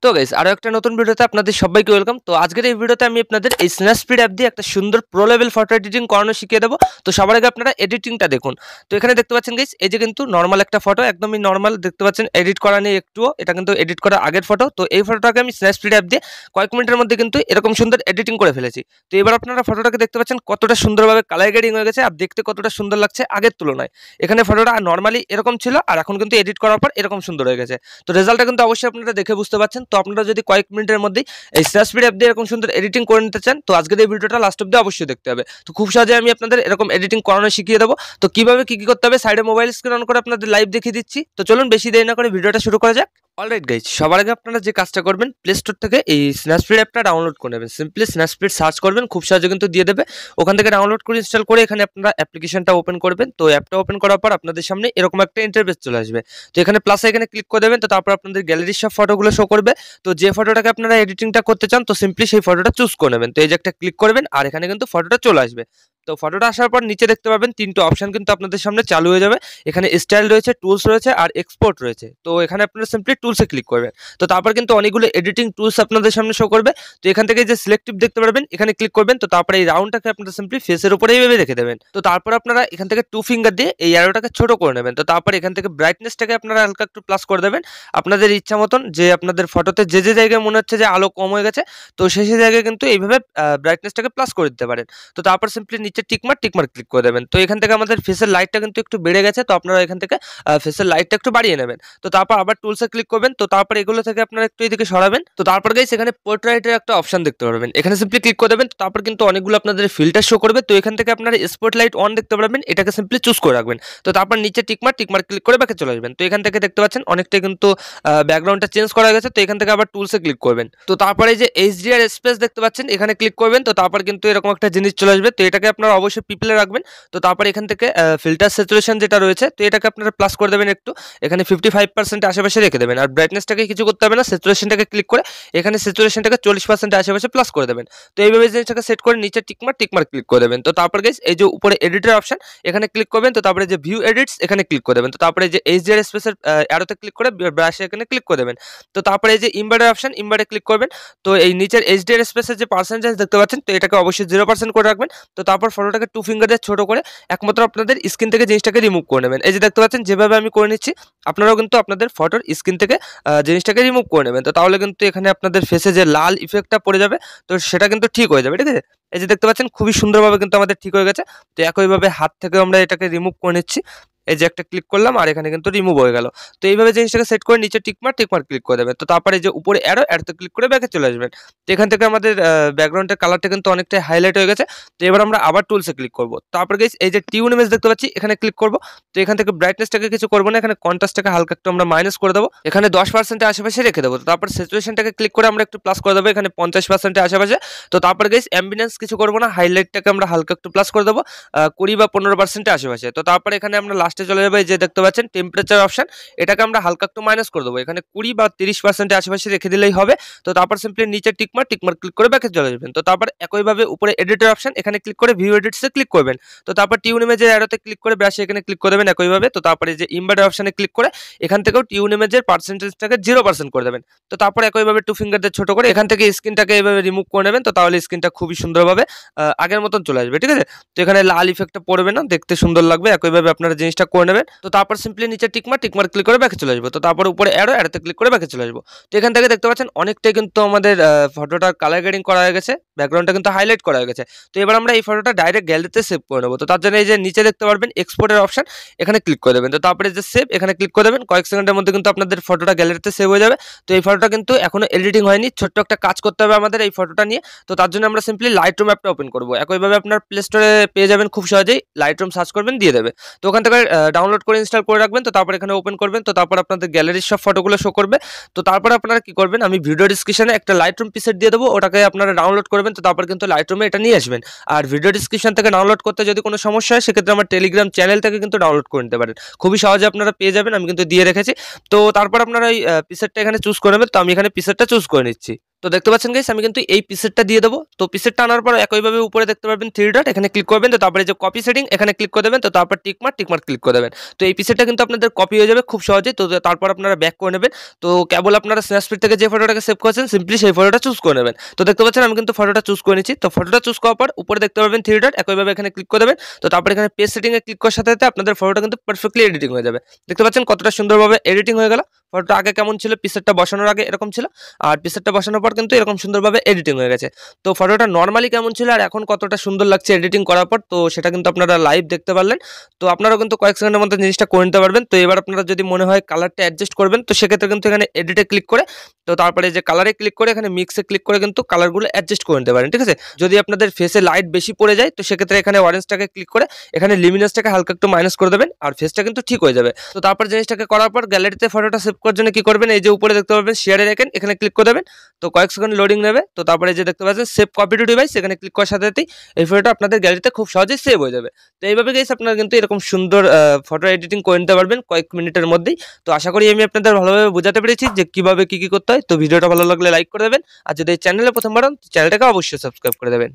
তো গাইস আরো একটা নতুন ভিডিওতে আপনাদের সবাইকে ওয়েলকাম। তো আজকের এই ভিডিওতে আমি আপনাদের এই স্ন্যাপস্পিড অ্যাপ দিয়ে একটা সুন্দর প্রো লেভেল ফটো এডিটিং করানো শিখিয়ে দেবো। তো সবার আগে আপনারা এডিটিংটা দেখুন। তো এখানে দেখতে পাচ্ছেন গাইস, এই যে কিন্তু নর্মাল একটা ফটো, একদমই নর্মাল দেখতে পাচ্ছেন, এডিট করা নেই একটুও। এটা কিন্তু এডিট করা আগের ফটো। তো এই ফটোটাকে আমি স্ন্যাপস্পিড অ্যাপ দিয়ে কয়েক মিনিটের মধ্যে কিন্তু এরকম সুন্দর এডিটিং করে ফেলেছি। তো এবার আপনারা ফটোটাকে দেখতে পাচ্ছেন কতটা সুন্দরভাবে কালার গ্রেডিং হয়ে গেছে আর দেখতে কতটা সুন্দর লাগছে আগের তুলনায়। এখানে ফটোটা নর্মালি এরকম ছিল আর এখন কিন্তু এডিট করার পর এরকম সুন্দর হয়ে গেছে। তো রেজাল্টটা কিন্তু অবশ্যই আপনারা দেখে বুঝতে পারছেন। তো আপনারা যদি কয়েক মিনিটের মধ্যেই এই স্ন্যাপস্পিড অ্যাপ দিয়ে এরকম সুন্দর এডিটিং করে নিতে চান, তো আজকের এই ভিডিওটা লাস্ট অব্দি অবশ্যই দেখতে হবে। তো খুব সহজে আমি আপনাদের এরকম এডিটিং করানো শিখিয়ে দেবো। তো কিভাবে কি করতে হবে সাইডে মোবাইল স্ক্রিন অন করে আপনাদের লাইভ দেখিয়ে দিচ্ছি। তো চলুন বেশি দেরি না করে ভিডিওটা শুরু করা যাক। অলরাইট গাইজ, সবার আগে আপনারা যে কাজটা করবেন, প্লে স্টোর থেকে এই স্ন্যাপস্পিড অ্যাপটা ডাউনলোড করে নেবেন। সিম্পলি স্ন্যাপস্পিড সার্চ করবেন, খুব সহজে কিন্তু দিয়ে দেবে। ওখান থেকে ডাউনলোড করে ইনস্টল করে এখানে আপনারা অ্যাপ্লিকেশনটা ওপেন করবেন। তো অ্যাপটা ওপেন করার পর আপনাদের সামনে এরকম একটা ইন্টারফেস চলে আসবে। তো এখানে প্লাস এখানে ক্লিক করে দেবেন। তো তারপর আপনাদের গ্যালারির সব ফটোগুলো শো করবে। তো যে ফটোটাকে আপনারা এডিটিংটা করতে চান, তো সিম্পলি সেই ফটোটা চুজ করে নেবেন। তো এই যে একটা ক্লিক করবেন আর এখানে কিন্তু ফটোটা চলে আসবে। তো ফটোটা আসার পর নিচে দেখতে পাবেন তিনটে অপশন কিন্তু আপনাদের সামনে চালু হয়ে যাবে। এখানে স্টাইল রয়েছে, টুলস রয়েছে আর এক্সপোর্ট রয়েছে। তো এখানে আপনারা সিম্পলি টুলসে ক্লিক করবেন। তো তারপর কিন্তু অনেকগুলো এডিটিং টুলস আপনাদের সামনে শো করবে। তো এখান থেকে যে সিলেক্টিভ দেখতে পারবেন, এখানে ক্লিক করবেন। তো তারপরে এই রাউন্ডটাকে আপনারা সিম্পলি ফেসের উপরে এইভাবে রেখে দেবেন। তো তারপর আপনারা এখান থেকে টু ফিঙ্গার দিয়ে এই অ্যারোটাকে ছোট করে নেবেন। তো তারপর এখান থেকে ব্রাইটনেসটাকে আপনারা হালকা একটু প্লাস করে দেবেন আপনাদের ইচ্ছা মতন, যে আপনাদের ফটোতে যে যে জায়গায় মনে হচ্ছে যে আলো কম হয়ে গেছে, তো সেই জায়গায় কিন্তু এইভাবে ব্রাইটনেসটাকে প্লাস করে দিতে পারেন। তো তারপর সিম্পলি নিচে টিকমার্ক ক্লিক করে দেবেন। তো এখান থেকে আমাদের ফেসের লাইটটা কিন্তু একটু বেড়ে গেছে, তো আপনারা এখান থেকে ফেসের লাইটটা একটু বাড়িয়ে নেবেন। তো তারপর আবার টুলসে ক্লিক করবেন। তো তারপর এগুলো থেকে আপনারা একটু এদিকে সরাবেন। তো তারপর গাইস এখানে পোর্ট্রেটের একটা অপশন দেখতে পারবেন, এখানে সিম্পলি ক্লিক করে দেবেন। তো তারপর কিন্তু অনেকগুলো আপনাদের ফিল্টার শো করবে। তো এখান থেকে আপনারা স্পটলাইট অন দেখতে পারবেন, এটাকে সিম্পলি চুজ করে রাখবেন। তো তারপর নিচে টিকমার্ক ক্লিক করে ব্যাকে চলে আসবেন। তো এখান থেকে দেখতে পাচ্ছেন অনেকটাই কিন্তু ব্যাকগ্রাউন্ডটা চেঞ্জ করা গেছে। তো এখান থেকে আবার টুলসে ক্লিক করবেন। তো তারপরে যে এইচডিআর স্পেস দেখতে পাচ্ছেন, এখানে ক্লিক করবেন। তো তারপর কিন্তু এরকম একটা জিনিস চলে আসবে। তো এটাকে আপনারা অবশ্যই পিপলে রাখবেন। তো তারপর এখান থেকে ফিল্টার স্যাচুরেশন যেটা রয়েছে, তো এটাকে আপনারা প্লাস করে দেবেন একটু, এখানে 55% আশেপাশে রেখে দেবেন। আর ব্রাইটনেসটাকে কিছু করতে হবে না, স্যাচুরেশনটাকে ক্লিক করে এখানে স্যাচুরেশনটাকে 40% আশেপাশে প্লাস করে দেবেন। তো এইভাবে জিনিসটাকে সেট করে নিচে টিকমার্ক ক্লিক করে দেবেন। তো তারপর গাইস এই যে উপরে এডিটর অপশন, এখানে ক্লিক করবেন। তো তারপরে যে ভিউ এডিটস, এখানে ক্লিক করে দেবেন। তো তারপরে যে এইচডিআর স্পেসের অ্যারোতে ক্লিক করে ব্রাশে এখানে ক্লিক করে দেবেন। তো তারপরে এই যে ইমবার্ডের অপশন, ইমবার্ডে ক্লিক করবেন। তো এই নিচের এইচডিআর স্পেসের যে পার্সেন্টেজ দেখতে পাচ্ছেন, তো এটাকে অবশ্যই 0% করে রাখবেন। তো তারপর ফটোটাকে টু ফিঙ্গার দিয়ে ছোট করে একমাত্র আপনাদের স্ক্রিন থেকে জিনিসটাকে রিমুভ করে নেবেন। এই যে দেখতে পাচ্ছেন যেভাবে আমি করে নিচ্ছি, আপনারাও কিন্তু আপনাদের ফটোর স্ক্রিন থেকে জিনিসটাকে রিমুভ করে নেবেন। তো তাহলে কিন্তু এখানে আপনাদের ফেসে যে লাল ইফেক্টটা পড়ে যাবে, তো সেটা কিন্তু ঠিক হয়ে যাবে। ঠিক আছে, এই যে দেখতে পাচ্ছেন খুবই সুন্দরভাবে কিন্তু আমাদের ঠিক হয়ে গেছে। তো একইভাবে হাত থেকে আমরা এটাকে রিমুভ করে নিচ্ছি। এই যে একটা ক্লিক করলাম আর এখানে কিন্তু রিমুভ হয়ে গেল। তো এইভাবে জিনিসটাকে সেট করে নিচে টিকমার্ক ক্লিক করে দেবেন। তো তারপরে যে উপরে অ্যারোতে ক্লিক করে ব্যাকে চলে আসবেন। তো এখান থেকে আমাদের ব্যাকগ্রাউন্ডের কালারটা কিন্তু অনেকটাই হাইলাইট হয়ে গেছে। তো এবার আমরা আবার টুলসে ক্লিক করব। তারপর গাইস এই যে টিউন ইমেজ দেখতে পাচ্ছি, এখানে ক্লিক করব। তো এখান থেকে ব্রাইটনেসটাকে কিছু করব না, এখানে কন্ট্রাস্টটাকে হালকা একটু আমরা মাইনাস করে দেবো, এখানে 10% আশেপাশে রেখে দেবো। তো তারপর স্যাচুরেশনটাকে ক্লিক করে আমরা একটু প্লাস করে দেবো, এখানে 50% আশেপাশে। তো তারপর গাইস অ্যাম্বিয়েন্স কিছু করব না, হাইলাইটটাকে আমরা হালকা একটু প্লাস করে দেবো 20 বা 15% আশেপাশে। তো তারপর এখানে আমরা লাস্টে চলে যাবো, এই যে দেখতে পাচ্ছেন টেম্পারেচার অপশন, এটাকে আমরা হালকা একটু মাইনাস করে দেবো, এখানে 20 বা 30% আশেপাশে রেখে দিলেই হবে। তো তারপর সিম্পলি নিচে টিকমার্ক ক্লিক করে ব্যাকে চলে যাবেন। তো তারপর একইভাবে উপরে এডিটর অপশন, এখানে ক্লিক করে ভিউ এডিটসে ক্লিক করবেন। তো তারপর টিউন ইমেজের অ্যারোতে ক্লিক করে ব্রাশে এখানে ক্লিক করে দেবেন একইভাবে। তো তারপরে যে ইমবার্ডের অপশনে ক্লিক করে এখান থেকেও টিউন ইমেজের পার্সেন্টেজটাকে 0% করে দেবেন। তো তারপর একইভাবে টু ফিঙ্গার দিয়ে ছোট করে এখান থেকে স্ক্রিনটাকে এইভাবে রিমুভ করে নেবেন। তো তাহলে স্ক্রিনটা খুবই সুন্দরভাবে আগের মতন চলে আসবে। ঠিক আছে, তো এখানে লাল ইফেক্টটা পড়বে না, দেখতে সুন্দর লাগবে। একইভাবে আপনারা জিনিসটা করে নেবেন। তো তারপর সিম্পলি নিচে টিকমার্ক ক্লিক করে ব্যাকে চলে আসবো। তো তারপর উপরে অ্যারোতে ক্লিক করে ব্যাকে চলে আসবো। তো এখান থেকে দেখতে পাচ্ছেন অনেকটাই কিন্তু আমাদের ফটোটা কালার গ্রেডিং করা হয়ে গেছে, ব্যাকগ্রাউন্ডটা কিন্তু হাইলাইট করা হয়ে গেছে। তো এবার আমরা এই ফটোটা ডাইরেক্ট গ্যালারিতে সেভ করে নেবো। তো তার জন্য এই যে নিচে দেখতে পারবেন এক্সপোর্টের অপশন, এখানে ক্লিক করে দেবেন। তো তারপরে যে সেভ, এখানে ক্লিক করে দেবেন। কয়েক সেকেন্ডের মধ্যে কিন্তু আপনাদের ফটোটা গ্যালারিতে সেভ হয়ে যাবে। তো এই ফটোটা কিন্তু এখনো এডিটিং হয়নি, ছোট্ট একটা কাজ করতে হবে আমাদের এই ফটোটা নিয়ে। তো তার জন্য আমরা সিম্পলি লাইটরুম অ্যাপটা ওপেন করবো। একইভাবে আপনার প্লে স্টোরে পেয়ে যাবেন, খুব সহজেই লাইটরুম সার্চ করবেন, দিয়ে দেবে। তো ওখান থেকে ডাউনলোড করে ইনস্টল করে রাখবেন। তো তারপর এখানে ওপেন করবেন। তো তারপর আপনাদের গ্যালারির সব ফটোগুলো শো করবে। তো তারপর আপনারা কি করবেন, আমি ভিডিও ডিসক্রিপশনে একটা লাইটরুম প্রিসেট দিয়ে দেবো, ওটাকে আপনারা ডাউনলোড করবেন। তো তারপর কিন্তু লাইটরুমে এটা নিয়ে আসবেন। আর ভিডিও ডিসক্রিপশন থেকে ডাউনলোড করতে যদি কোনো সমস্যা হয়, সেক্ষেত্রে আমার টেলিগ্রাম চ্যানেল থেকে কিন্তু ডাউনলোড করে নিতে পারেন, খুবই সহজে আপনারা পেয়ে যাবেন, আমি কিন্তু দিয়ে রেখেছি। তো তারপর আপনারা এই প্রিসেটটা এখানে চুজ করে নেবেন। তো আমি এখানে প্রিসেটটা চুজ করে নিচ্ছি। তো দেখতে পাচ্ছেন গাইস আমি কিন্তু এই পিসেটটা দিয়ে দেবো। তো পিসেটটা আনার পর একইভাবে উপরে দেখতে পাবেন 3 ডট, এখানে ক্লিক করবেন। তো তারপরে যে কপি সেটিং এখানে ক্লিক করে দেবেন। তো তারপর টিকমার্ক ক্লিক করে দেবেন। তো এই পিসেটটা কিন্তু আপনাদের কপি হয়ে যাবে খুব সহজেই। তো তারপর আপনারা ব্যাক করে নেবেন। তো কেবল আপনারা স্ন্যাপস্পিড থেকে যে ফটোটাকে সেভ করেছেন সিম্পলি সেই ফটোটা চুজ করে নেবেন। তো দেখতে পাচ্ছেন আমি কিন্তু ফটোটা চুজ করে নিচ্ছি। তো ফটোটা চুজ করার পর উপরে দেখতে পাবেন 3 ডট, একইভাবে এখানে ক্লিক করে দেবেন। তো তারপর এখানে পেজ সেটিং এ ক্লিক করার সাথে সাথে আপনাদের ফটোটা কিন্তু পারফেক্টলি এডিটিং হয়ে যাবে। দেখতে পাচ্ছেন কতটা সুন্দরভাবে এডিটিং হয়ে গেল। ফটোটা আগে কেমন ছিল, পিসেটটা বসানোর আগে এরকম ছিল, আর পিসেটটা বসানোর পর কিন্তু এরকম সুন্দরভাবে এডিটিং হয়ে গেছে। তো ফটোটা নর্মালি কেমন ছিল আর এখন কতটা সুন্দর লাগছে এডিটিং করার পর, তো সেটা কিন্তু আপনারা লাইভ দেখতে পারলেন। তো আপনারাও কিন্তু কয়েক সেকেন্ডের মধ্যে জিনিসটা করে নিতে পারবেন। তো এবার আপনারা যদি মনে হয় কালারটা অ্যাডজাস্ট করবেন, তো সেক্ষেত্রে কিন্তু এখানে এডিটে ক্লিক করে, তো তারপরে যে কালারে ক্লিক করে এখানে মিক্সে ক্লিক করে কিন্তু কালারগুলো অ্যাডজাস্ট করে নিতে পারেন, ঠিক আছে। যদি আপনাদের ফেসে লাইট বেশি পড়ে যায়, তো সেক্ষেত্রে এখানে অরেঞ্জটাকে ক্লিক করে এখানে লিমিনাসটাকে হালকা একটু মাইনাস করে দেবেন, আর ফেসটা কিন্তু ঠিক হয়ে যাবে। তো তারপর জিনিসটাকে করার পর গ্যালারিতে ফটোটা সেভ করার জন্য কি করবেন, এই যে উপরে দেখতে পাবেন শেয়ারের আইকন, এখানে ক্লিক করে দেবেন। তো কয়েক সেকেন্ড লোডিং নেবে। তো তারপরে যে দেখতে পাচ্ছেন সেভ কপি টু ডিভাইস, এখানে ক্লিক করার সাথে সাথেই এই ফটোটা আপনাদের গ্যালারিতে খুব সহজেই সেভ হয়ে যাবে। তো এইভাবে গাইস আপনারা কিন্তু এরকম সুন্দর ফটো এডিটিং করে নিতে পারবেন কয়েক মিনিটের মধ্যেই। তো আশা করি আমি আপনাদের ভালোভাবে বোঝাতে পেরেছি যে কিভাবে কি করতে হয়। তো ভিডিওটা ভালো লাগলে লাইক করে দেবেন, আর যদি এই চ্যানেলে প্রথমবার হন চ্যানেলটাকে অবশ্যই সাবস্ক্রাইব করে দেবেন।